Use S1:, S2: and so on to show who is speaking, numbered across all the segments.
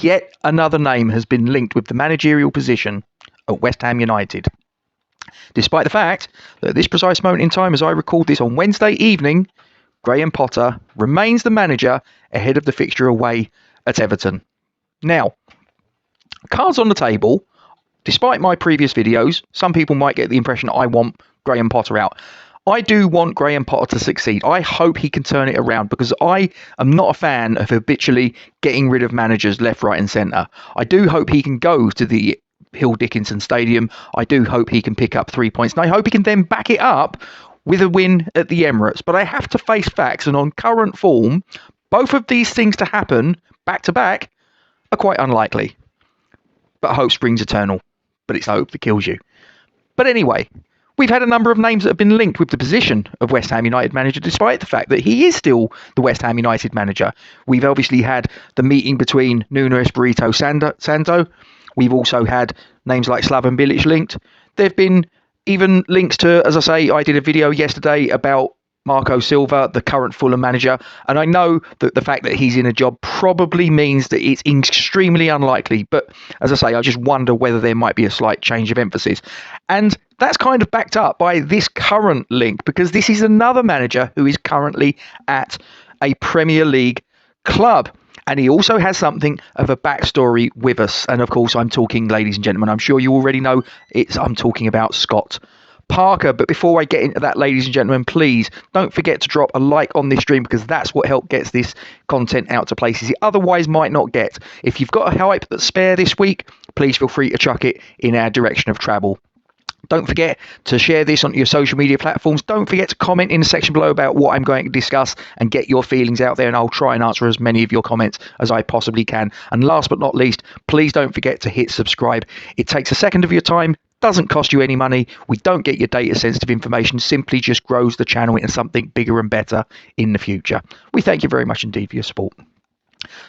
S1: yet another name has been linked with the managerial position at West Ham United. Despite the fact that at this precise moment in time, as I record this on Wednesday evening, Graham Potter remains the manager ahead of the fixture away at Everton. Now, cards on the table. Despite my previous videos, some people might get the impression I want Graham Potter out. I do want Graham Potter to succeed. I hope he can turn it around, because I am not a fan of habitually getting rid of managers left, right and centre. I do hope he can go to the Hill Dickinson Stadium. I do hope he can pick up 3 points, and I hope he can then back it up with a win at the Emirates. But I have to face facts, and on current form, both of these things to happen back to back are quite unlikely. But hope springs eternal. But it's hope that kills you. But anyway, we've had a number of names that have been linked with the position of West Ham United manager, despite the fact that he is still the West Ham United manager. We've obviously had the meeting between Nuno Espirito Santo. We've also had names like Slaven Bilic linked. There have been even links to, as I say, I did a video yesterday about Marco Silva, the current Fulham manager, and I know that the fact that he's in a job probably means that it's extremely unlikely, but as I say, I just wonder whether there might be a slight change of emphasis. And that's kind of backed up by this current link, because this is another manager who is currently at a Premier League club. And he also has something of a backstory with us. And of course, I'm talking, ladies and gentlemen, I'm sure you already know, I'm talking about Scott Parker. But before I get into that, ladies and gentlemen, please don't forget to drop a like on this stream, because that's what helps gets this content out to places it otherwise might not get. If you've got a hype that's spare this week, please feel free to chuck it in our direction of travel. Don't forget to share this on your social media platforms. Don't forget to comment in the section below about what I'm going to discuss and get your feelings out there, and I'll try and answer as many of your comments as I possibly can. And last but not least, please don't forget to hit subscribe. It takes a second of your time, doesn't cost you any money. We don't get your data sensitive information, simply just grows the channel into something bigger and better in the future. We thank you very much indeed for your support.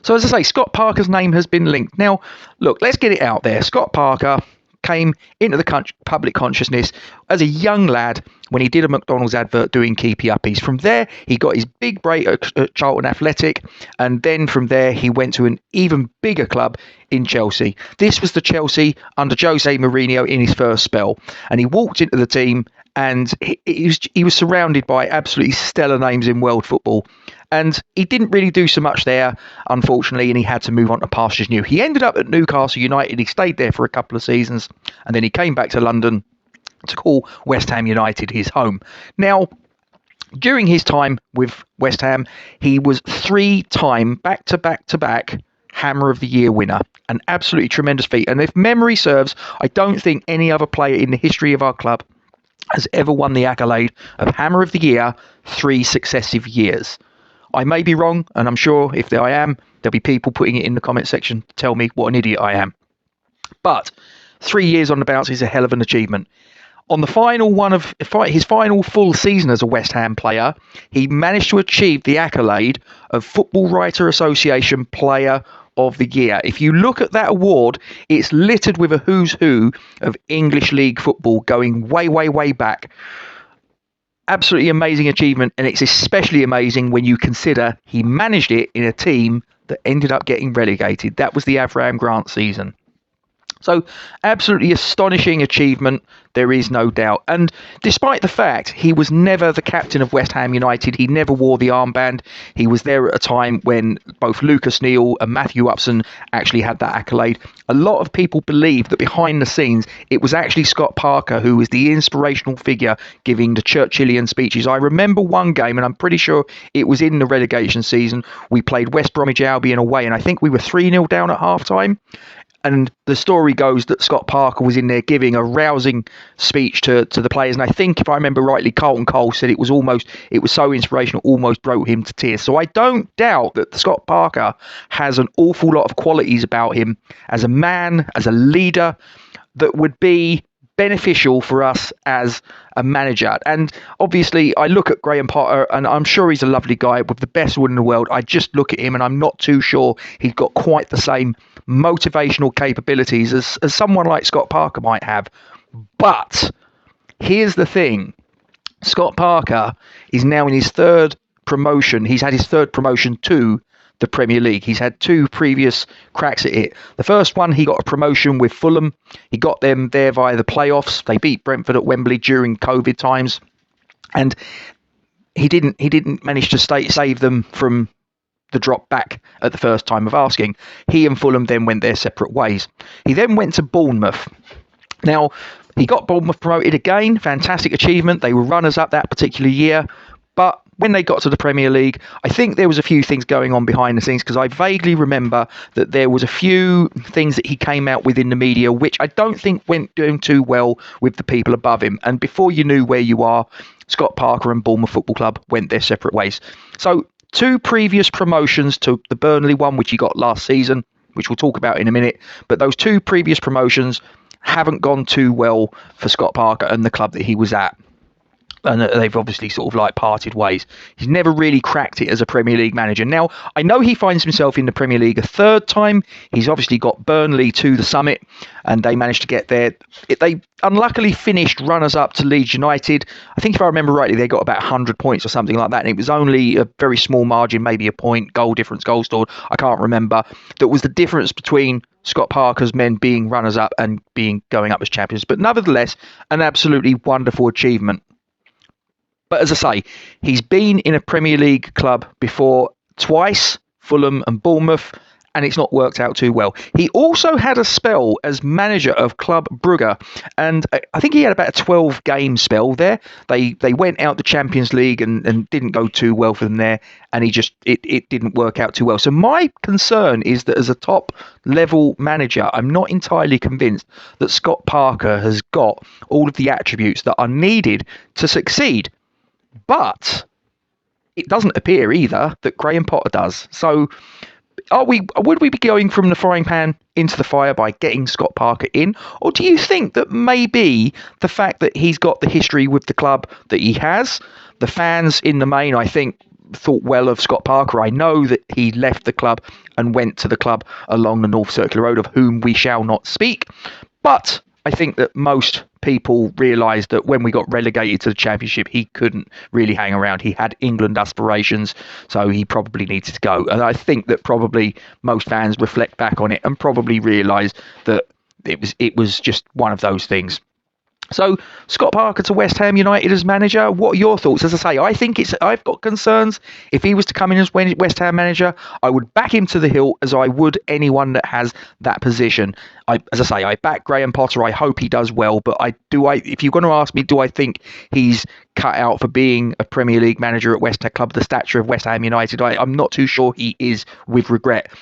S1: So as I say, Scott Parker's name has been linked. Now, look, let's get it out there. Scott Parker came into the public consciousness as a young lad when he did a McDonald's advert doing keepy uppies. From there, he got his big break at Charlton Athletic, and then from there, he went to an even bigger club in Chelsea. This was the Chelsea under Jose Mourinho in his first spell, and he walked into the team, and he was surrounded by absolutely stellar names in world football. And he didn't really do so much there, unfortunately, and he had to move on to pastures new. He ended up at Newcastle United. He stayed there for a couple of seasons, and then he came back to London to call West Ham United his home. Now, during his time with West Ham, he was 3-time back-to-back Hammer of the Year winner. An absolutely tremendous feat. And if memory serves, I don't think any other player in the history of our club has ever won the accolade of Hammer of the Year 3 successive years. I may be wrong, and I'm sure if I am, there'll be people putting it in the comment section to tell me what an idiot I am. But 3 years on the bounce is a hell of an achievement. On the final one of his final full season as a West Ham player, he managed to achieve the accolade of Football Writer Association Player of the Year. If you look at that award, it's littered with a who's who of English League football going way, way, way back. Absolutely amazing achievement, and it's especially amazing when you consider he managed it in a team that ended up getting relegated. That was the Avram Grant season. So, absolutely astonishing achievement, there is no doubt. And despite the fact he was never the captain of West Ham United, he never wore the armband. He was there at a time when both Lucas Neal and Matthew Upson actually had that accolade. A lot of people believe that behind the scenes, it was actually Scott Parker who was the inspirational figure giving the Churchillian speeches. I remember one game, and I'm pretty sure it was in the relegation season. We played West Bromwich Albion away, and I think we were 3-0 down at half-time. And the story goes that Scott Parker was in there giving a rousing speech to the players. And I think, if I remember rightly, Carlton Cole said it was so inspirational, almost brought him to tears. So I don't doubt that Scott Parker has an awful lot of qualities about him as a man, as a leader, that would be beneficial for us as a manager. And obviously I look at Graham Potter, and I'm sure he's a lovely guy with the best wood in the world. I just look at him and I'm not too sure he's got quite the same motivational capabilities as someone like Scott Parker might have. But here's the thing. Scott Parker is now in his third promotion. He's had his third promotion to the Premier League. He's had 2 previous cracks at it. The first one, he got a promotion with Fulham. He got them there via the playoffs. They beat Brentford at Wembley during COVID times, and he didn't manage to save them from the drop back at the first time of asking. He and Fulham then went their separate ways. He then went to Bournemouth. Now, he got Bournemouth promoted again. Fantastic achievement. They were runners up that particular year. But when they got to the Premier League, I think there was a few things going on behind the scenes, because I vaguely remember that there was a few things that he came out with in the media which I don't think went doing too well with the people above him. And before you knew where you are, Scott Parker and Bournemouth Football Club went their separate ways. So 2 previous promotions to the Burnley one, which he got last season, which we'll talk about in a minute. But those 2 previous promotions haven't gone too well for Scott Parker and the club that he was at. And they've obviously sort of like parted ways. He's never really cracked it as a Premier League manager. Now, I know he finds himself in the Premier League a 3rd time. He's obviously got Burnley to the summit, and they managed to get there. They unluckily finished runners-up to Leeds United. I think if I remember rightly, they got about 100 points or something like that, and it was only a very small margin, maybe a point, goal difference, goal scored, I can't remember. That was the difference between Scott Parker's men being runners-up and going up as champions. But nevertheless, an absolutely wonderful achievement. But as I say, he's been in a Premier League club before twice, Fulham and Bournemouth, and it's not worked out too well. He also had a spell as manager of Club Brugge, and I think he had about a 12-game spell there. They went out the Champions League and didn't go too well for them there, and it didn't work out too well. So my concern is that as a top-level manager, I'm not entirely convinced that Scott Parker has got all of the attributes that are needed to succeed. But it doesn't appear either that Graham Potter does. So would we be going from the frying pan into the fire by getting Scott Parker in? Or do you think that maybe the fact that he's got the history with the club that he has, the fans in the main, I think, thought well of Scott Parker. I know that he left the club and went to the club along the North Circular Road, of whom we shall not speak. But I think that most people realised that when we got relegated to the Championship, he couldn't really hang around. He had England aspirations, so he probably needed to go. And I think that probably most fans reflect back on it and probably realise that it was just one of those things. So, Scott Parker to West Ham United as manager. What are your thoughts? As I say, I think I've got concerns. If he was to come in as West Ham manager, I would back him to the hilt as I would anyone that has that position. As I say, I back Graham Potter. I hope he does well. But if you're going to ask me, do I think he's cut out for being a Premier League manager at West Ham club, the stature of West Ham United? I'm not too sure he is, with regret.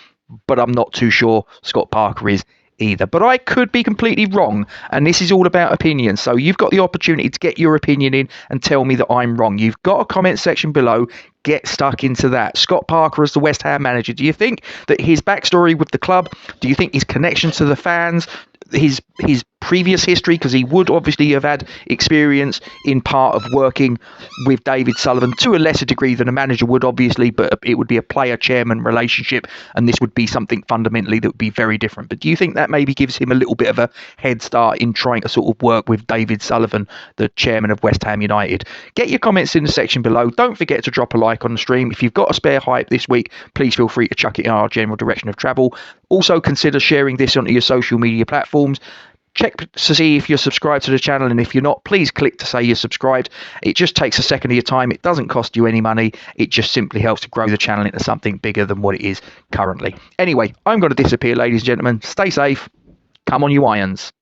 S1: But I'm not too sure Scott Parker is either. But I could be completely wrong, and this is all about opinion. So you've got the opportunity to get your opinion in and tell me that I'm wrong. You've got a comment section below. Get stuck into that. Scott Parker as the West Ham manager. Do you think that his backstory with the club, do you think his connection to the fans, his previous history, because he would obviously have had experience in part of working with David Sullivan to a lesser degree than a manager would, obviously, but it would be a player-chairman relationship, and this would be something fundamentally that would be very different. But do you think that maybe gives him a little bit of a head start in trying to sort of work with David Sullivan, the chairman of West Ham United? Get your comments in the section below. Don't forget to drop a like on the stream. If you've got a spare hype this week, please feel free to chuck it in our general direction of travel. Also consider sharing this onto your social media platforms. Check to see if you're subscribed to the channel, and if you're not, please click to say you're subscribed. It just takes a second of your time. It doesn't cost you any money. It just simply helps to grow the channel into something bigger than what it is currently. Anyway, I'm going to disappear, ladies and gentlemen. Stay safe. Come on, you irons.